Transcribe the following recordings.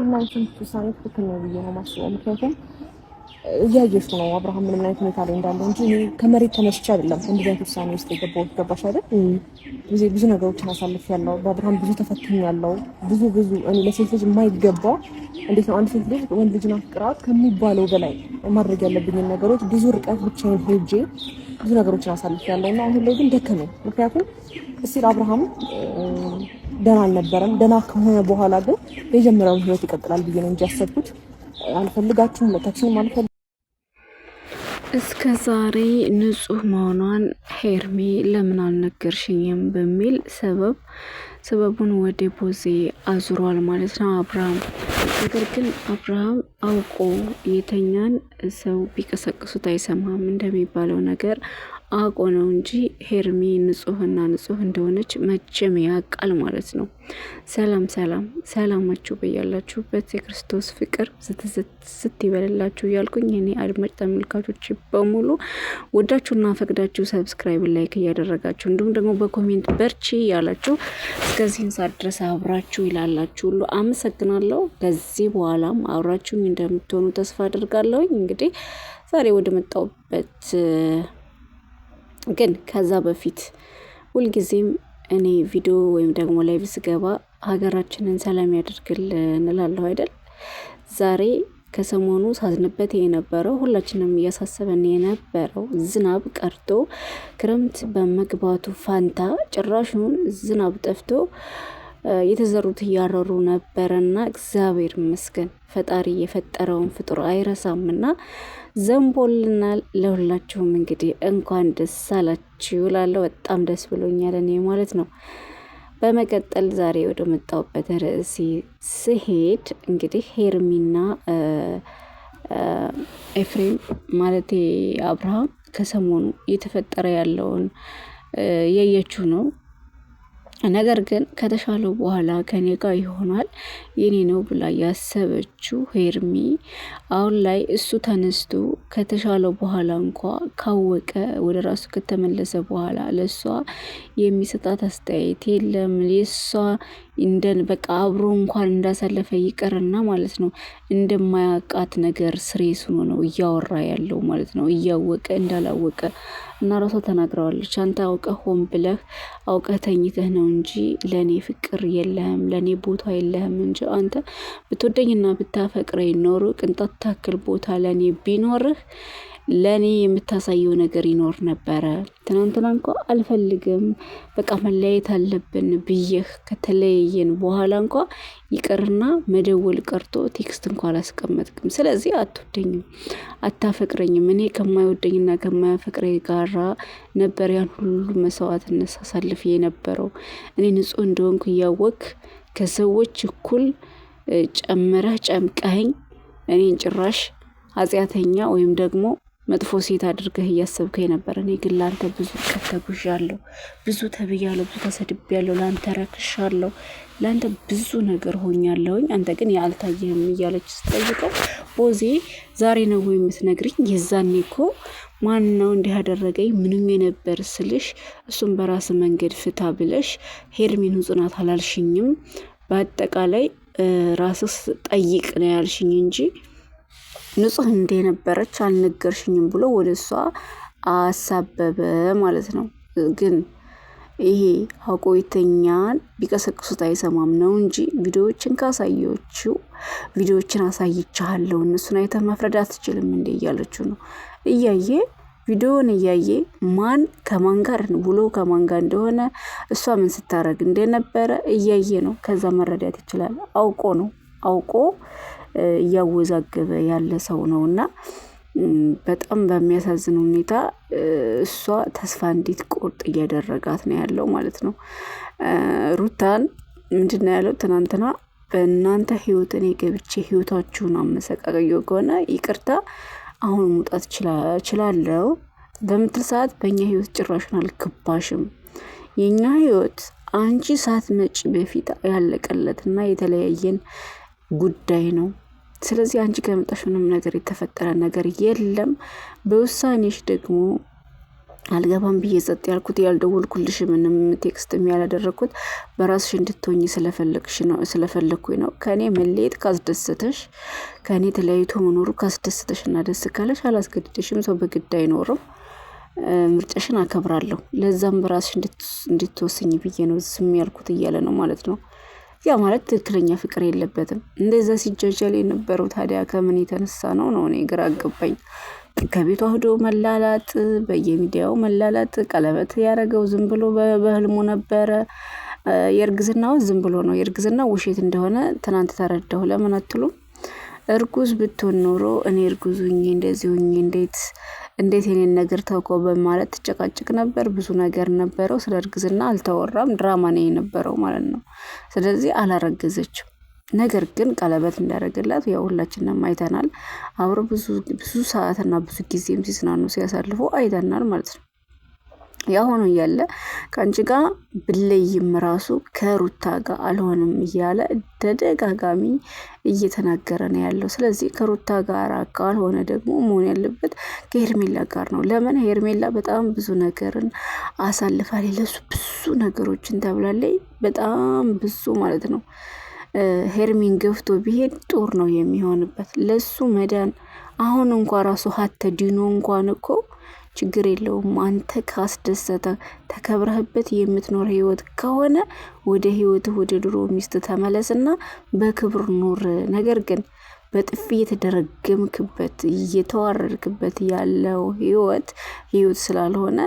የሩታና የትንሽ ውሳኔ ትክክል ነው ብዬ ነው የማስበው። ምክንያቱም እያየሽ ነው አብርሃም ምንም አይነት ሁኔታ ላይ እንዳለ እንጂ እኔ ከመሬት ተነስቼ አይደለም እንደዚህ አይነት ውሳኔ ውስጥ የገባሁት። ገባሽ አይደል? ብዙ ነገሮችን አሳልፌያለሁ። በአብርሃም ብዙ ተፈትኛለሁ። ብዙ እኔ ለሴት ልጅ የማይገባ እንዴት ነው አንድ ሴት ልጅ ወንድ ልጅን አፍቅራ ከሚባለው በላይ ማድረግ ያለብኝን ነገሮች ብዙ ርቀት ብቻዬን ሄጄ ብዙ ነገሮችን አሳልፌያለሁ እና አሁን ላይ ግን ደከመኝ። ምክንያቱም እስቲል አብርሃም ደህና አልነበረም። ደህና ከሆነ በኋላ ግን የጀመረውን ህይወት ይቀጥላል ብዬ ነው እንጂ ያሰብኩት አልፈልጋችሁም ለታችሁም አልፈልጋችሁም። እስከ ዛሬ ንጹህ መሆኗን ሄርሜ ለምን አልነገርሽኝም በሚል ሰበቡን ወደ ቦዜ አዙሯል ማለት ነው አብርሃም። ነገር ግን አብርሃም አውቆ የተኛን ሰው ቢቀሰቅሱት አይሰማም እንደሚባለው ነገር አውቆ ነው እንጂ ሄርሜ ንጹህና ንጹህ እንደሆነች መቼም ያውቃል ማለት ነው። ሰላማችሁ በያላችሁበት የክርስቶስ ፍቅር ስትይበልላችሁ እያልኩኝ እኔ አድማጭ ተመልካቾች በሙሉ ወዳችሁና ፈቅዳችሁ ሰብስክራይብ፣ ላይክ እያደረጋችሁ እንዲሁም ደግሞ በኮሜንት በርቺ ያላችሁ እስከዚህን ሰዓት ድረስ አብራችሁ ይላላችሁ ሁሉ አመሰግናለሁ። ከዚህ በኋላም አብራችሁኝ እንደምትሆኑ ተስፋ አድርጋለሁ። እንግዲህ ዛሬ ወደ መጣሁበት ግን ከዛ በፊት ሁልጊዜም እኔ ቪዲዮ ወይም ደግሞ ላይቭ ስገባ ሀገራችንን ሰላም ያደርግልን እላለሁ አይደል? ዛሬ ከሰሞኑ ሳዝንበት የነበረው ሁላችንም እያሳሰበን የነበረው ዝናብ ቀርቶ ክረምት በመግባቱ ፋንታ ጭራሹን ዝናብ ጠፍቶ የተዘሩት እያረሩ ነበረና እግዚአብሔር ይመስገን ፈጣሪ የፈጠረውን ፍጡር አይረሳምና ዘንቦልናል። ለሁላችሁም እንግዲህ እንኳን ደስ አላችሁ እላለሁ። በጣም ደስ ብሎኛል እኔ ማለት ነው። በመቀጠል ዛሬ ወደ መጣሁበት ርዕሴ ስሄድ እንግዲህ ሄርሚና ኤፍሬም ማለት አብርሃም ከሰሞኑ እየተፈጠረ ያለውን ያየችው ነው። ነገር ግን ከተሻለው በኋላ ከኔ ጋር ይሆናል የኔ ነው ብላ ያሰበችው ሄርሚ አሁን ላይ እሱ ተነስቶ ከተሻለው በኋላ እንኳ ካወቀ ወደ ራሱ ከተመለሰ በኋላ ለሷ የሚሰጣት አስተያየት የለም። ለሷ እንደን በቃ አብሮ እንኳን እንዳሳለፈ ይቀርና ማለት ነው እንደማያውቃት ነገር ስሬስ ሆኖ ነው እያወራ ያለው ማለት ነው፣ እያወቀ እንዳላወቀ እና ራሷ ተናግረዋለች። አንተ አውቀህ ሆን ብለህ አውቀህ ተኝተህ ነው እንጂ ለኔ ፍቅር የለህም፣ ለኔ ቦታ የለህም እንጂ አንተ ብትወደኝና ብታፈቅረኝ ኖሮ ቅንጣት ታክል ቦታ ለኔ ቢኖርህ ለኔ የምታሳየው ነገር ይኖር ነበረ። ትናንትና እንኳ አልፈልግም በቃ መለያየት አለብን ብዬህ ከተለያየን በኋላ እንኳ ይቅርና መደወል ቀርቶ ቴክስት እንኳ አላስቀመጥክም። ስለዚህ አትወደኝም፣ አታፈቅረኝም። እኔ ከማይወደኝና ከማያፈቅረኝ ጋራ ነበር ያን ሁሉ መስዋዕትነት ሳሳልፍ የነበረው። እኔ ንጹህ እንደሆንኩ እያወቅ ከሰዎች እኩል ጨምረህ ጨምቀኸኝ እኔን ጭራሽ ኃጢአተኛ ወይም ደግሞ መጥፎ ሴት አድርገህ እያሰብከኝ ነበር። እኔ ግን ላንተ ብዙ ተጉዣለሁ፣ ብዙ ተብያለሁ፣ ብዙ ተሰድቤያለሁ፣ ላንተ ረክሻለሁ፣ ላንተ ብዙ ነገር ሆኛለሁኝ። አንተ ግን ያልታየህም እያለች ስጠይቀው ቦዜ ዛሬ ነው የምትነግሪኝ? የዛኔ እኮ ማን ነው እንዲህ ያደረገኝ ምንም የነበር ስልሽ እሱም በራስ መንገድ ፍታ ብለሽ ሄርሚን ንጹህ ናት አላልሽኝም። በአጠቃላይ ራስስ ጠይቅ ነው ያልሽኝ እንጂ ንጹህ እንደነበረች አልነገርሽኝም ብሎ ወደ እሷ አሳበበ ማለት ነው። ግን ይሄ አውቆ የተኛን ቢቀሰቅሱት አይሰማም ነው እንጂ ቪዲዮዎችን ካሳየችው ቪዲዮዎችን አሳይቻለሁ እነሱን አይተህ መፍረድ አትችልም እንዴ እያለችው ነው። ቪዲዮውን እያየ ማን ከማን ጋር ውሎ ከማን ጋር እንደሆነ እሷ ምን ስታረግ እንደነበረ እያየ ነው። ከዛ መረዳት ይችላል። አውቆ እያወዛገበ ያለ ሰው ነው እና በጣም በሚያሳዝን ሁኔታ እሷ ተስፋ እንድትቆርጥ እያደረጋት ነው ያለው ማለት ነው። ሩታን ምንድነው ያለው ትናንትና? በእናንተ ህይወት እኔ ገብቼ ህይወታችሁን አመሰቃቀየው ከሆነ ይቅርታ አሁን መውጣት እችላለሁ በምትል ሰዓት በእኛ ህይወት ጭራሽን አልገባሽም። የኛ ህይወት አንቺ ሳትመጪ በፊት ያለቀለትና የተለያየን ጉዳይ ነው። ስለዚህ አንቺ ከመጣሽ ምንም ነገር የተፈጠረ ነገር የለም። በውሳኔሽ ደግሞ አልገባም ብዬ ጸጥ ያልኩት ያልደወልኩልሽ ምንም ቴክስትም ያላደረግኩት በራስሽ እንድትሆኝ ስለፈለግኩኝ ነው። ከእኔ መለየት ካስደሰተሽ፣ ከእኔ ተለያይቶ መኖሩ ካስደሰተሽ እና ደስ ካለሽ አላስገድደሽም። ሰው በግድ አይኖርም። ምርጫሽን አከብራለሁ። ለዛም በራስሽ እንድትወስኝ ብዬ ነው ዝም ያልኩት እያለ ነው ማለት ነው። ያ ማለት ትክክለኛ ፍቅር የለበትም። እንደዛ ሲጃጃል የነበረው ታዲያ ከምን የተነሳ ነው እኔ ግራ አገባኝ። ከቤቷ ሄዶ መላላጥ፣ በየሚዲያው መላላጥ፣ ቀለበት ያደረገው ዝም ብሎ በህልሙ ነበረ። የእርግዝናው ዝም ብሎ ነው። የእርግዝናው ውሸት እንደሆነ ትናንት ተረዳሁ። ለምን አትሉም? እርጉዝ ብትሆን ኖሮ እኔ እርጉዝ ሁኜ እንደዚህ ሁኜ እንዴት የኔን ነገር ተውከው በማለት ትጨቃጭቅ ነበር። ብዙ ነገር ነበረው። ስለ እርግዝና አልተወራም። ድራማ ነው የነበረው ማለት ነው። ስለዚህ አላረገዘችም። ነገር ግን ቀለበት እንዳደረገላት ያው ሁላችንም አይተናል። አብሮ ብዙ ሰዓትና ብዙ ጊዜም ሲዝናኑ ሲያሳልፉ አይተናል ማለት ነው። ያ ሆኖ እያለ ከአንቺ ጋር ብለይም ራሱ ከሩታ ጋር አልሆንም እያለ ተደጋጋሚ እየተናገረ ነው ያለው። ስለዚህ ከሩታ ጋር ካልሆነ ደግሞ መሆን ያለበት ከሄርሜላ ጋር ነው። ለምን? ሄርሜላ በጣም ብዙ ነገርን አሳልፋለች። ለሱ ብዙ ነገሮችን ተብላለች። በጣም ብዙ ማለት ነው። ሄርሜን ገፍቶ ቢሄድ ጦር ነው የሚሆንበት ለሱ መዳን። አሁን እንኳን ራሱ ሀተ ዲኖ እንኳን እኮ ችግር የለውም። አንተ ካስደሰተ ተከብረህበት የምትኖር ህይወት ከሆነ ወደ ህይወት ወደ ድሮ ሚስት ተመለስና በክብር ኑር። ነገር ግን በጥፊ የተደረገምክበት እየተዋረድክበት ያለው ህይወት ስላልሆነ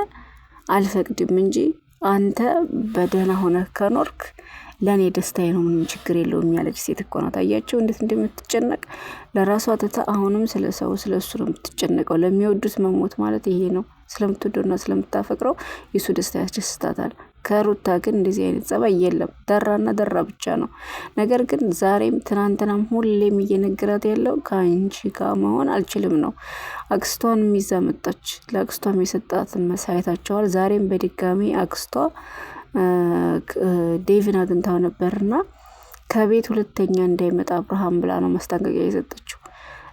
አልፈቅድም እንጂ አንተ በደህና ሆነህ ከኖርክ ለእኔ ደስታዬ ነው፣ ምንም ችግር የለውም ያለች ሴት እኮ ናት። አያቸው እንዴት እንደምትጨነቅ ለራሷ ትታ አሁንም ስለ ሰው ስለ እሱ ነው የምትጨነቀው። ለሚወዱት መሞት ማለት ይሄ ነው። ስለምትወደውና ስለምታፈቅረው የሱ ደስታ ያስደስታታል። ከሩታ ግን እንደዚህ አይነት ጸባይ የለም። ደራና ደራ ብቻ ነው። ነገር ግን ዛሬም ትናንትናም ሁሌም እየነገራት ያለው ከአንቺ ጋር መሆን አልችልም ነው። አክስቷን ይዛ መጣች። ለአክስቷም የሰጣትን መሳየታቸዋል። ዛሬም በድጋሚ አክስቷ ዴቪን አግኝታው ነበርና ከቤት ሁለተኛ እንዳይመጣ አብርሃም ብላ ነው ማስጠንቀቂያ የሰጠችው።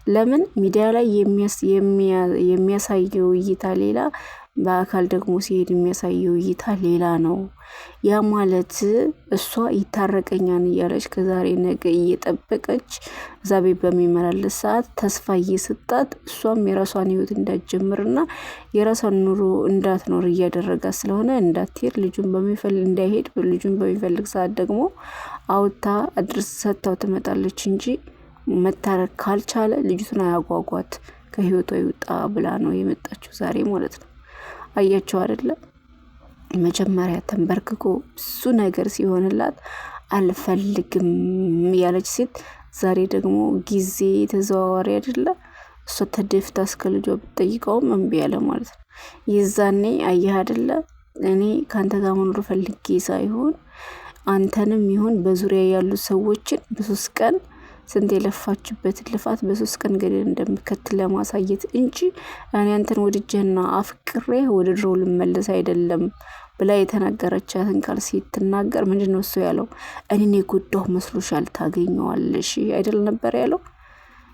ለምን? ሚዲያ ላይ የሚያሳየው እይታ ሌላ፣ በአካል ደግሞ ሲሄድ የሚያሳየው እይታ ሌላ ነው። ያ ማለት እሷ ይታረቀኛን እያለች ከዛሬ ነገ እየጠበቀች እዛ ቤት በሚመላለስ ሰዓት ተስፋ እየሰጣት እሷም የራሷን ህይወት እንዳትጀምርና የራሷን ኑሮ እንዳትኖር እያደረጋት ስለሆነ እንዳትሄድ እንዳይሄድ ልጁን በሚፈልግ ሰዓት ደግሞ አውታ አድርስ ሰጥታው ትመጣለች እንጂ መታረቅ ካልቻለ ልጅቱን አያጓጓት፣ ከህይወቷ ይውጣ ብላ ነው የመጣችው ዛሬ ማለት ነው። አያቸው አይደለ? መጀመሪያ ተንበርክኮ ብዙ ነገር ሲሆንላት አልፈልግም ያለች ሴት ዛሬ ደግሞ ጊዜ ተዘዋዋሪ አይደለ? እሷ ተደፍታ እስከ ልጇ ብትጠይቀውም እምቢ ያለ ማለት ነው። የዛኔ አየህ አይደለ? እኔ ካንተ ጋር መኖር ፈልጌ ሳይሆን አንተንም ይሁን በዙሪያ ያሉ ሰዎችን በ3 ቀን ስንት የለፋችበትን ልፋት በ3 ቀን ገደል እንደምከትል ለማሳየት እንጂ እኔ አንተን ወድጄና አፍቅሬ ወደ ድሮ ልመለስ አይደለም ብላ የተናገረቻትን ቃል ስትናገር ምንድነው እሱ ያለው? እኔን የጎዳሁ መስሎሻል? ታገኘዋለሽ አይደል ነበር ያለው።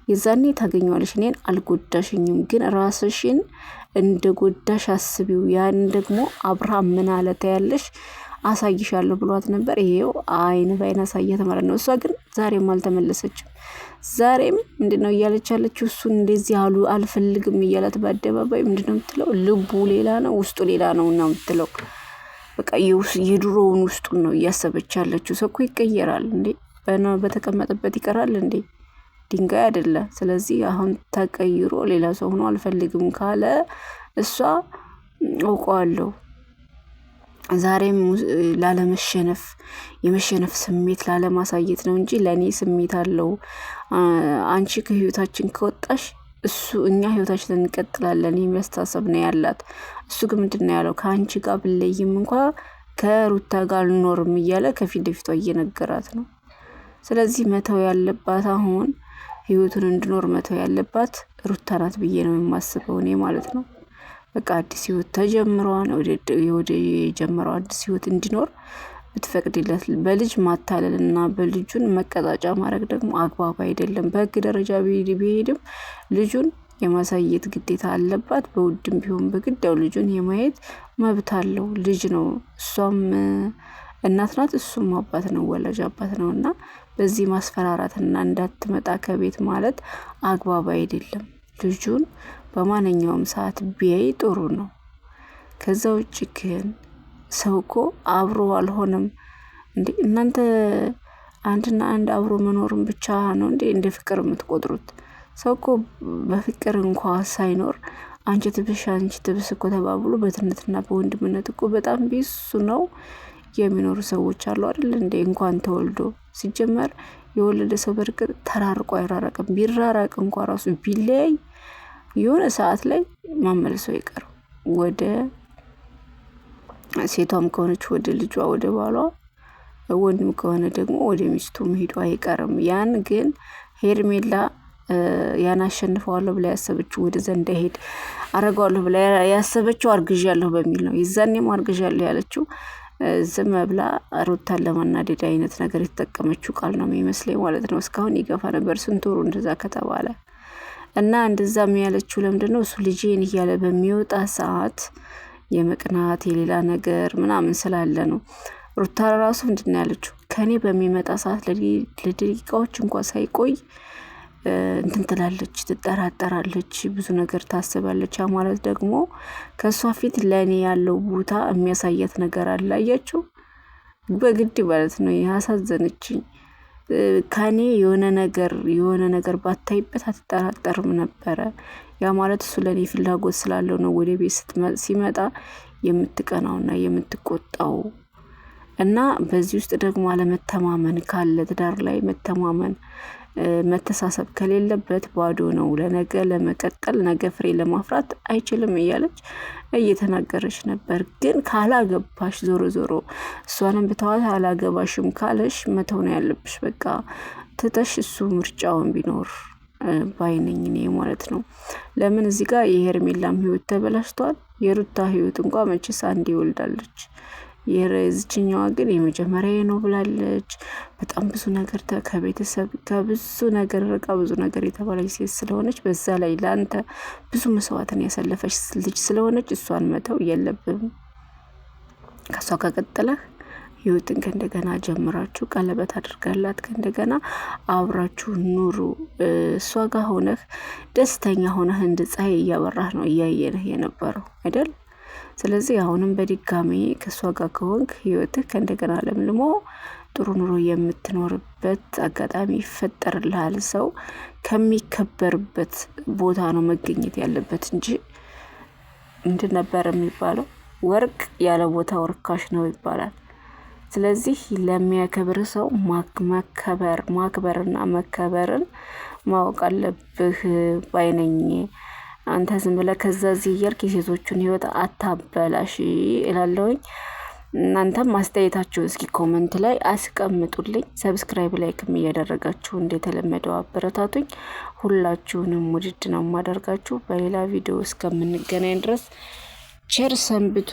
የዛኔ ታገኘዋለሽ፣ እኔን አልጎዳሽኝም፣ ግን ራስሽን እንደ ጎዳሽ አስቢው። ያን ደግሞ አብርሃም ምን አለ ታያለሽ፣ አሳይሻለሁ ብሏት ነበር። ይሄው አይን ባይን አሳያት ማለት ነው። እሷ ግን ዛሬም አልተመለሰችም። ዛሬም ምንድነው እያለች ያለችው? እሱን እንደዚህ አልፈልግም እያላት በአደባባይ ምንድነው የምትለው? ልቡ ሌላ ነው ውስጡ ሌላ ነው እና የምትለው በቃ የድሮውን ውስጡን ነው እያሰበች ያለችው። ሰው እኮ ይቀየራል እንዴ? በተቀመጠበት ይቀራል እንዴ? ድንጋይ አይደለ? ስለዚህ አሁን ተቀይሮ ሌላ ሰው ሆኖ አልፈልግም ካለ እሷ አውቀዋለሁ ዛሬም ላለመሸነፍ የመሸነፍ ስሜት ላለማሳየት ነው እንጂ ለኔ ስሜት አለው። አንቺ ከህይወታችን ከወጣሽ እኛ ህይወታችን እንቀጥላለን የሚያስተሳሰብ ነው ያላት። እሱ ግን ምንድነው ያለው? ከአንቺ ጋር ብለይም እንኳ ከሩታ ጋር አልኖርም እያለ ከፊት ለፊቷ እየነገራት ነው። ስለዚህ መተው ያለባት አሁን ህይወቱን እንድኖር መተው ያለባት ሩታ ናት ብዬ ነው የማስበው እኔ ማለት ነው። በቃ አዲስ ህይወት ተጀምሯል። ወደ የጀመረው አዲስ ህይወት እንዲኖር ብትፈቅድለት። በልጅ ማታለልና በልጁን መቀጣጫ ማድረግ ደግሞ አግባብ አይደለም። በህግ ደረጃ ቢሄድም ልጁን የማሳየት ግዴታ አለባት። በውድም ቢሆን በግድ ያው ልጁን የማየት መብት አለው። ልጅ ነው፣ እሷም እናት ናት፣ እሱም አባት ነው፣ ወላጅ አባት ነው። እና በዚህ ማስፈራራትና እንዳትመጣ ከቤት ማለት አግባብ አይደለም። ልጁን በማንኛውም ሰዓት ቢያይ ጥሩ ነው። ከዛ ውጭ ግን ሰው እኮ አብሮ አልሆነም እንዴ? እናንተ አንድና አንድ አብሮ መኖርን ብቻ ነው እንዴ እንደ ፍቅር የምትቆጥሩት? ሰው እኮ በፍቅር እንኳ ሳይኖር አንቺ ትብሽ አንቺ ትብስ እኮ ተባብሎ በትነትና በወንድምነት እኮ በጣም ቢሱ ነው የሚኖሩ ሰዎች አሉ አይደል እንዴ? እንኳን ተወልዶ ሲጀመር የወለደ ሰው በርግጥ ተራርቆ አይራራቅም። ቢራራቅ እንኳ ራሱ ቢለያይ የሆነ ሰዓት ላይ ማመልሶ አይቀርም። ወደ ሴቷም ከሆነች ወደ ልጇ ወደ ባሏ፣ ወንድም ከሆነ ደግሞ ወደ ሚስቱ መሄዱ አይቀርም። ያን ግን ሄርሜላ ያን አሸንፈዋለሁ ብላ ያሰበችው ወደዛ እንዳይሄድ አረጋዋለሁ ብላ ያሰበችው አርግዣለሁ በሚል ነው። የዛኔም አርግዣለሁ ያለችው ዝም ብላ ሩታን ለማናደድ አይነት ነገር የተጠቀመችው ቃል ነው የሚመስለኝ ማለት ነው። እስካሁን ይገፋ ነበር ስንት ወሩ እንደዛ ከተባለ እና እንደዛም ያለችው ለምንድን ነው? እሱ ልጄን እያለ በሚወጣ ሰዓት የመቅናት የሌላ ነገር ምናምን ስላለ ነው። ሩታ ራሱ ምንድን ነው ያለችው? ከኔ በሚመጣ ሰዓት ለደቂቃዎች እንኳን ሳይቆይ እንትን ትላለች፣ ትጠራጠራለች፣ ብዙ ነገር ታስባለች። ያ ማለት ደግሞ ከሷ ፊት ለኔ ያለው ቦታ የሚያሳያት ነገር አለ። አያችሁ፣ በግድ ማለት ነው። ያሳዘነችኝ ከኔ የሆነ ነገር ባታይበት አትጠራጠርም ነበረ። ያ ማለት እሱ ለኔ ፍላጎት ስላለው ነው ወደ ቤት ሲመጣ የምትቀናውና የምትቆጣው። እና በዚህ ውስጥ ደግሞ አለመተማመን ካለ ትዳር ላይ መተሳሰብ ከሌለበት ባዶ ነው። ለነገ ለመቀጠል ነገ ፍሬ ለማፍራት አይችልም እያለች እየተናገረች ነበር። ግን ካላገባሽ ዞሮ እሷንም ብተዋት አላገባሽም ካለሽ መተው ነው ያለብሽ። በቃ ትተሽ እሱ ምርጫውን ቢኖር ባይነኝ እኔ ማለት ነው። ለምን እዚህ ጋር የሄርሜላም ህይወት ተበላሽቷል። የሩታ ህይወት እንኳን መቼስ አንዴ ይወልዳለች። የዚችኛዋ ግን የመጀመሪያ ነው ብላለች። በጣም ብዙ ነገር ከቤተሰብ ከብዙ ነገር ርቃ ብዙ ነገር የተባለች ሴት ስለሆነች በዛ ላይ ለአንተ ብዙ መስዋዕትን ያሳለፈች ልጅ ስለሆነች እሷን መተው የለብም። ከሷ ከቀጠለህ ህይወትን ከእንደገና ጀምራችሁ ቀለበት አድርጋላት ከእንደገና አብራችሁ ኑሩ። እሷ ጋር ሆነህ ደስተኛ ሆነህ እንደ ፀሐይ እያበራህ ነው እያየነህ የነበረው አይደል? ስለዚህ አሁንም በድጋሚ ከሷ ጋር ከሆንክ ህይወትህ ከእንደገና ለምልሞ ጥሩ ኑሮ የምትኖርበት አጋጣሚ ይፈጠርልሃል። ሰው ከሚከበርበት ቦታ ነው መገኘት ያለበት እንጂ ምንድን ነበር የሚባለው? ወርቅ ያለ ቦታው ርካሽ ነው ይባላል። ስለዚህ ለሚያከብር ሰው ማክበርና መከበርን ማወቅ አለብህ ባይነኝ። አንተ ዝም ብለህ ከዛ እዚህ እያልክ የሴቶቹን ህይወት አታበላሽ እላለሁኝ። እናንተም ማስተያየታችሁን እስኪ ኮመንት ላይ አስቀምጡልኝ። ሰብስክራይብ ላይክም እያደረጋችሁ እንደተለመደው አበረታቱኝ። ሁላችሁንም ውድድ ነው የማደርጋችሁ። በሌላ ቪዲዮ እስከምንገናኝ ድረስ ቸር ሰንብቱ።